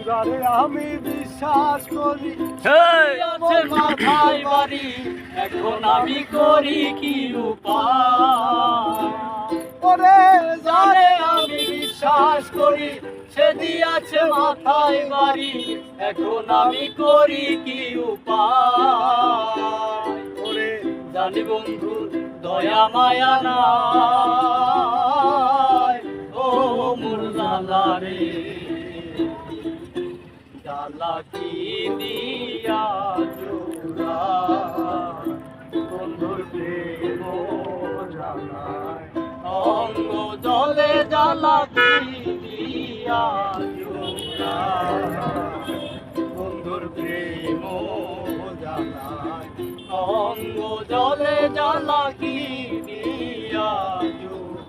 গারে আমি বিশ্বাস করি আছে মাথায় বাড়ি, এখন আমি করি কি উপায়? ওরে জানে আমি বিশ্বাস করি, সে দিয়াছে মাথায় বাড়ি, এখন আমি করি কি উপায়? ওরে জানি বন্ধু দয়া মায়া নাই, ও মোর জালা রে, জালা কি দিয়া জোড়া, বন্ধুর প্রেম জানায় অঙ্গ জলে জালা কি দিয়া জোড়া, বন্ধুর প্রেম জানায় অঙ্গ জলে জালা কি